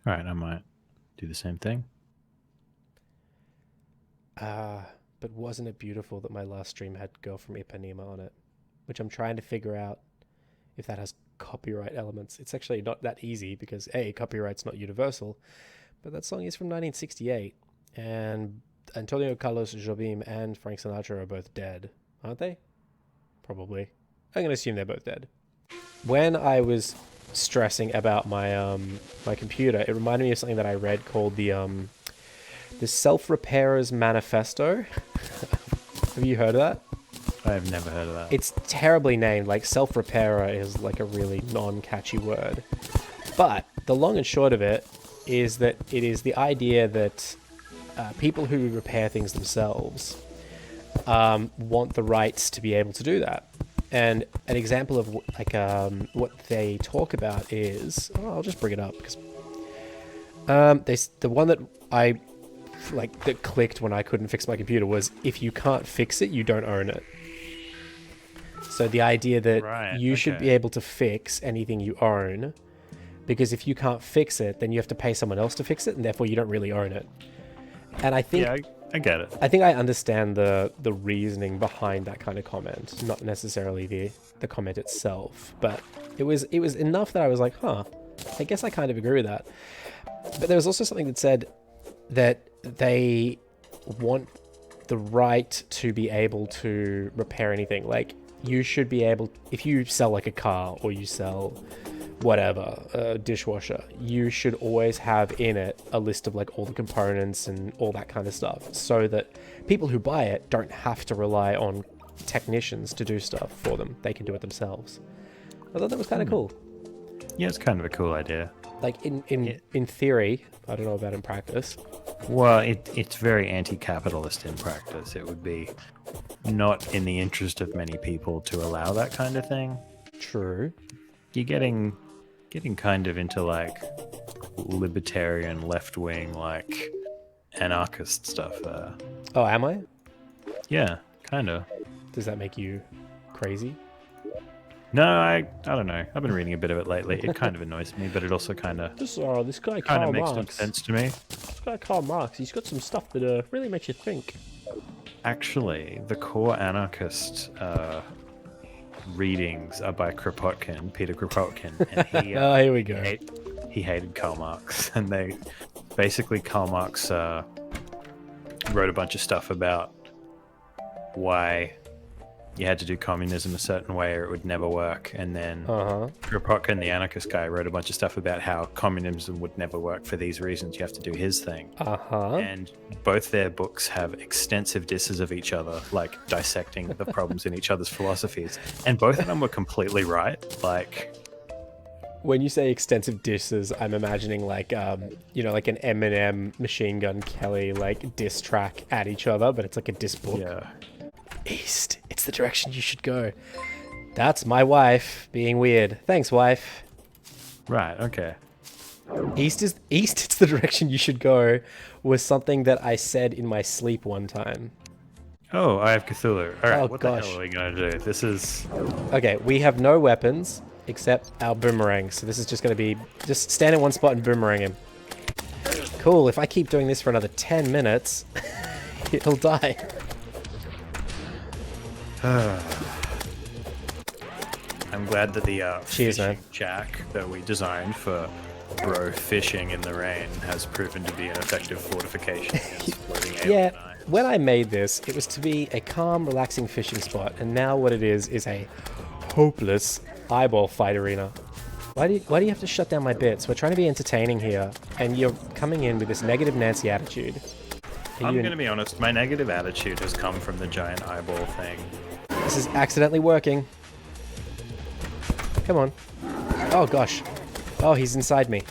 Right, I might do the same thing. But wasn't it beautiful that my last stream had Girl from Ipanema on it? Which I'm trying to figure out if that has copyright elements. It's actually not that easy because A, copyright's not universal, but that song is from 1968, and Antonio Carlos Jobim and Frank Sinatra are both dead, aren't they? Probably. I'm going to assume they're both dead. When I was stressing about my computer, it reminded me of something that I read called the Self-Repairer's Manifesto. Have you heard of that? I've never heard of that. It's terribly named. Like, self-repairer is like a really non-catchy word. But the long and short of it is that it is the idea that people who repair things themselves want the rights to be able to do that. And an example of what they talk about is, I'll just bring it up because the one that that clicked when I couldn't fix my computer was, if you can't fix it, you don't own it. So the idea that you should be able to fix anything you own, because if you can't fix it, then you have to pay someone else to fix it, and therefore you don't really own it. And I think I get it. I think I understand the reasoning behind that kind of comment, not necessarily the comment itself, but it was enough that I was like, huh, I guess I kind of agree with that. But there was also something that said that they want the right to be able to repair anything. Like, you should be able, if you sell like a car or you sell whatever, a dishwasher, you should always have in it a list of like all the components and all that kind of stuff, so that people who buy it don't have to rely on technicians to do stuff for them. They can do it themselves. I thought that was kind of cool. Yeah, it's kind of a cool idea. Like in theory, I don't know about in practice. Well, it's very anti-capitalist in practice. It would be not in the interest of many people to allow that kind of thing. True. You're getting kind of into like libertarian, left-wing, like anarchist stuff. Oh, am I? Yeah, kind of. Does that make you crazy? No, I don't know. I've been reading a bit of it lately. It kind of annoys me, but it also kind of This guy kind Karl of makes Marx. some sense to me. This guy Karl Marx, he's got some stuff that really makes you think. Actually, the core anarchist readings are by Kropotkin, Peter Kropotkin, and he Oh, here we go. he hated Karl Marx, and Karl Marx wrote a bunch of stuff about why you had to do communism a certain way or it would never work, and then Kropotkin, the anarchist guy, wrote a bunch of stuff about how communism would never work for these reasons. You have to do his thing. And both their books have extensive disses of each other, like dissecting the problems in each other's philosophies, and both of them were completely right. Like, when you say extensive disses, I'm imagining like like an Eminem, Machine Gun Kelly like diss track at each other, but it's like a diss book. yeah. East, it's the direction you should go. That's my wife being weird. Thanks, wife. Right, okay. East, it's the direction you should go was something that I said in my sleep one time. Oh, Eye of Cthulhu. All right, Oh, what gosh. the hell are we going to do? This is... Okay, we have no weapons except our boomerang, so this is just going to be just stand in one spot and boomerang him. Cool, if I keep doing this for another 10 minutes, he'll die. I'm glad that the Cheers, fishing man. jack that we designed for bro fishing in the rain has proven to be an effective fortification against floating alien Yeah, knives. when I made this, it was to be a calm, relaxing fishing spot, and now what it is a hopeless eyeball fight arena. Why do you have to shut down my bits? We're trying to be entertaining here, and you're coming in with this negative Nancy attitude. I'm going to be honest, my negative attitude has come from the giant eyeball thing. This is accidentally working. Come on. Oh, gosh. Oh, he's inside me.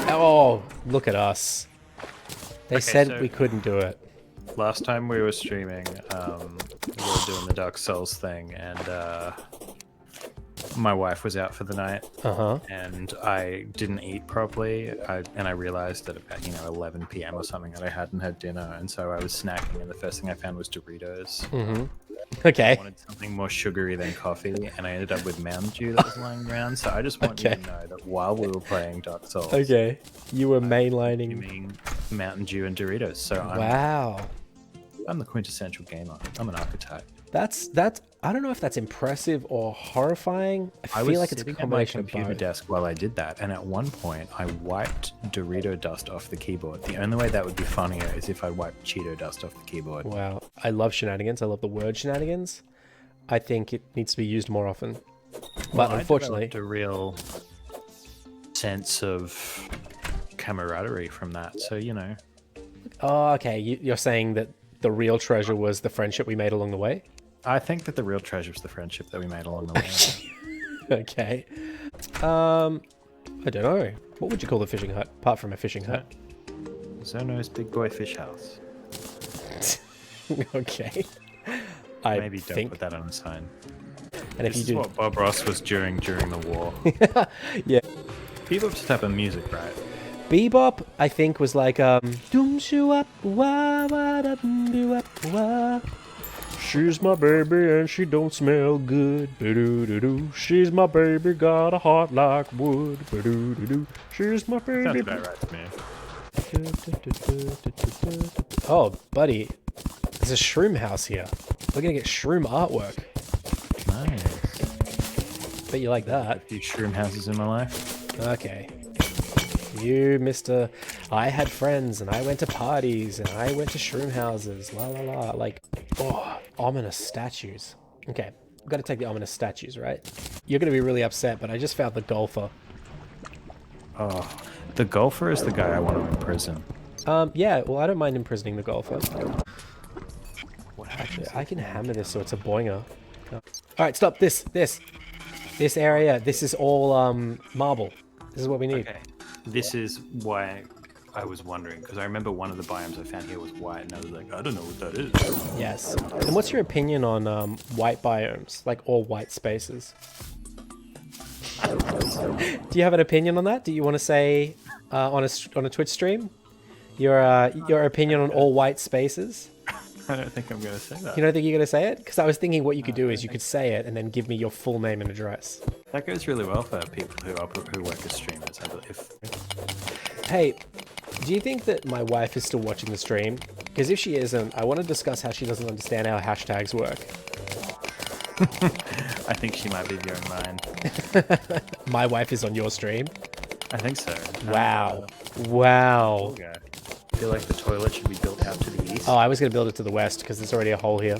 Oh, look at us. They said so- we couldn't do it. Last time we were streaming, we were doing the Dark Souls thing, and my wife was out for the night, and I didn't eat properly, and I realized that about 11 p.m. or something that I hadn't had dinner, and so I was snacking, and the first thing I found was Doritos. Okay. I wanted something more sugary than coffee, and I ended up with Mountain Dew that was lying around. So I just want you to know that while we were playing Dark Souls, Okay. You were you mainlining. mean Mountain Dew and Doritos. So Wow. I'm the quintessential gamer. I'm an archetype. That's I don't know if that's impressive or horrifying. I feel like it's a sitting combination at my computer of both. desk while I did that, and at one point I wiped Dorito dust off the keyboard. The only way that would be funnier is if I wiped Cheeto dust off the keyboard. Wow. I love shenanigans. I love the word shenanigans. I think it needs to be used more often. But unfortunately, I developed a real sense of camaraderie from that. So, you know. oh, okay. You're saying that the real treasure was the friendship we made along the way? I think that the real treasure is the friendship that we made along the way. Okay. I don't know. What would you call the fishing hut, apart from a fishing hut? Zono's Big Boy Fish House. Okay. I Maybe don't think. put that on a sign. And if This you is do, what Bob Ross was during the war. yeah. Bebop's type of music, right? Bebop, I think, was like doom shoo up wah wah da doo up wah. She's my baby and she don't smell good. Ba-doo-doo-doo. She's my baby, got a heart like wood. Ba-doo-doo-doo. She's my baby. Sounds about right to me. Oh, buddy, there's a shroom house here. We're gonna get shroom artwork. Nice. Bet you like that. A few shroom houses in my life. Okay. You, Mr. I had friends and I went to parties and I went to shroom houses. La la la. Like, oh, ominous statues. Okay, we've got to take the ominous statues, right? You're going to be really upset, but I just found the golfer. Oh, the golfer is the guy I want to imprison. Yeah, well, I don't mind imprisoning the golfer. What Actually, I can hammer this so it's a boinger. All right, stop. This area. This is all marble. This is what we need. Okay. This is why I was wondering, because I remember one of the biomes I found here was white, and I was like, I don't know what that is. Yes. And what's your opinion on white biomes, like all white spaces? Do you have an opinion on that? Do you want to say on a Twitch stream your opinion on all white spaces? I don't think I'm going to say that. You don't think you're going to say it? Because I was thinking what you could do is you could say it and then give me your full name and address. That goes really well for people who work as streamers, I believe. Hey, do you think that my wife is still watching the stream? Because if she isn't, I want to discuss how she doesn't understand how hashtags work. I think she might be viewing mine. My wife is on your stream? I think so. Wow. Wow. Okay. I feel like the toilet should be built out to the east. Oh, I was going to build it to the west because there's already a hole here.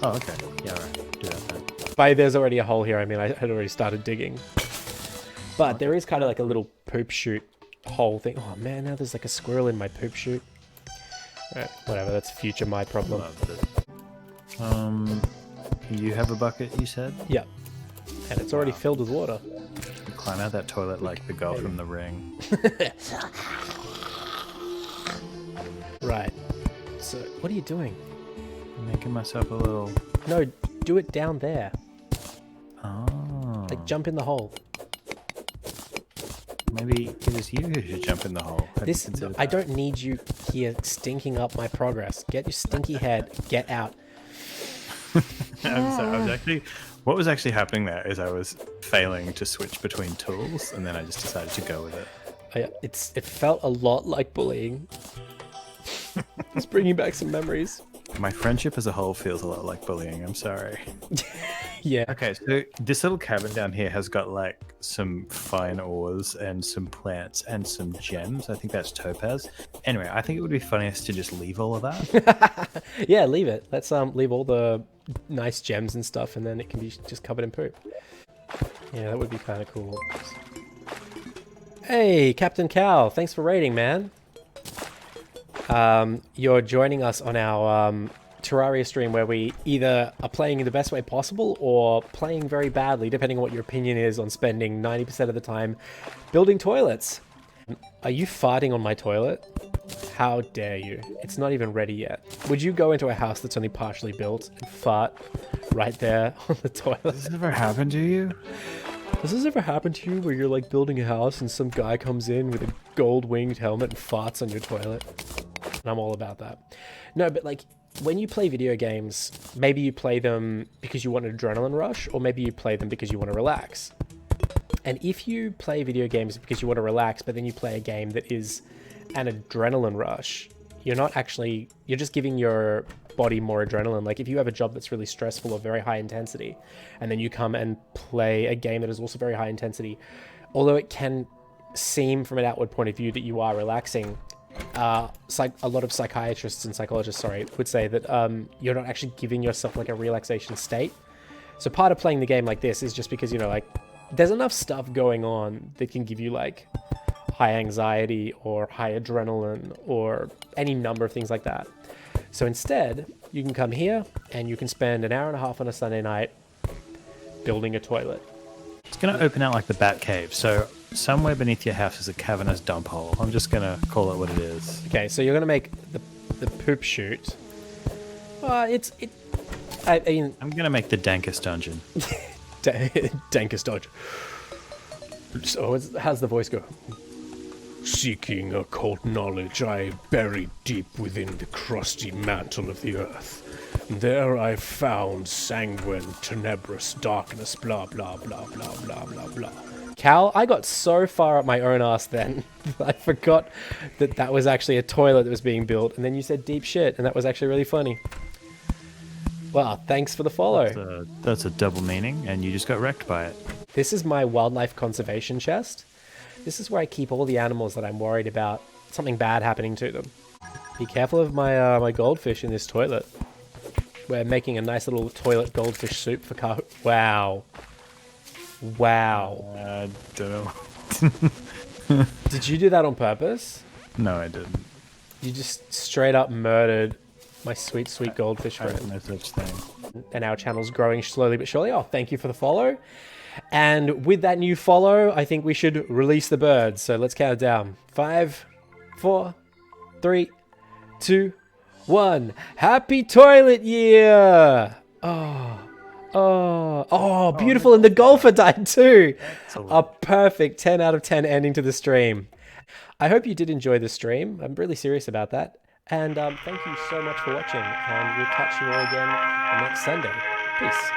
Oh, okay. Yeah, all right. Do that then. By there's already a hole here, I mean I had already started digging. But there is kind of like a little poop chute hole thing. Oh man, now there's like a squirrel in my poop chute. Alright, whatever, that's future my problem. Love this. You have a bucket, you said? Yeah. And it's already filled with water. You climb out that toilet like the girl from The Ring. Right. So, what are you doing? I'm making myself a little... No, do it down there. Oh. Like, jump in the hole. Maybe it is you who should jump in the hole. Have you This, considered I that? don't need you here stinking up my progress. Get your stinky head, get out. I'm sorry, what was actually happening there is I was failing to switch between tools, and then I just decided to go with it. It felt a lot like bullying. It's bringing back some memories. My friendship as a whole feels a lot like bullying, I'm sorry. Yeah. Okay, so this little cabin down here has got like some fine ores and some plants and some gems. I think that's topaz. Anyway, I think it would be funniest to just leave all of that. Yeah, leave it. Let's leave all the nice gems and stuff, and then it can be just covered in poop. Yeah, that would be kind of cool. Hey, Captain Cal, thanks for raiding, man. You're joining us on our Terraria stream where we either are playing in the best way possible or playing very badly, depending on what your opinion is on spending 90% of the time building toilets. Are you farting on my toilet? How dare you? It's not even ready yet. Would you go into a house that's only partially built and fart right there on the toilet? Has this ever happened to you? Has this ever happened to you where you're like building a house and some guy comes in with a gold winged helmet and farts on your toilet? And I'm all about that. No, but like, when you play video games, maybe you play them because you want an adrenaline rush, or maybe you play them because you want to relax. And if you play video games because you want to relax, but then you play a game that is an adrenaline rush, you're just giving your body more adrenaline. Like if you have a job that's really stressful or very high intensity, and then you come and play a game that is also very high intensity, although it can seem from an outward point of view that you are relaxing, a lot of psychiatrists and psychologists, would say that you're not actually giving yourself like a relaxation state. So part of playing the game like this is just because, there's enough stuff going on that can give you like high anxiety or high adrenaline or any number of things like that. So instead, you can come here and you can spend an hour and a half on a Sunday night building a toilet. It's going to open out like the Bat Cave. So somewhere beneath your house is a cavernous dump hole. I'm just going to call it what it is. Okay, so you're going to make the poop chute. I mean, I'm going to make the dankest dungeon. Dankest dodge. So how's the voice go? Seeking occult knowledge, I buried deep within the crusty mantle of the earth. There I found sanguine, tenebrous darkness, blah, blah, blah, blah, blah, blah, blah. Cal, I got so far up my own ass then, I forgot that was actually a toilet that was being built, and then you said deep shit, and that was actually really funny. Well, thanks for the follow. That's a double meaning, and you just got wrecked by it. This is my wildlife conservation chest. This is where I keep all the animals that I'm worried about something bad happening to them. Be careful of my my goldfish in this toilet. We're making a nice little toilet goldfish soup for Car. Wow. Wow. I don't know. Did you do that on purpose? No, I didn't. You just straight up murdered my sweet, sweet goldfish I friend. have no such thing. And our channel's growing slowly but surely. Oh, thank you for the follow. And with that new follow, I think we should release the birds. So let's count it down. 5, 4, 3, 2, 1. Happy toilet year! Oh, beautiful. And the golfer died too. A perfect 10 out of 10 ending to the stream. I hope you did enjoy the stream. I'm really serious about that. And thank you so much for watching. And we'll catch you all again next Sunday. Peace.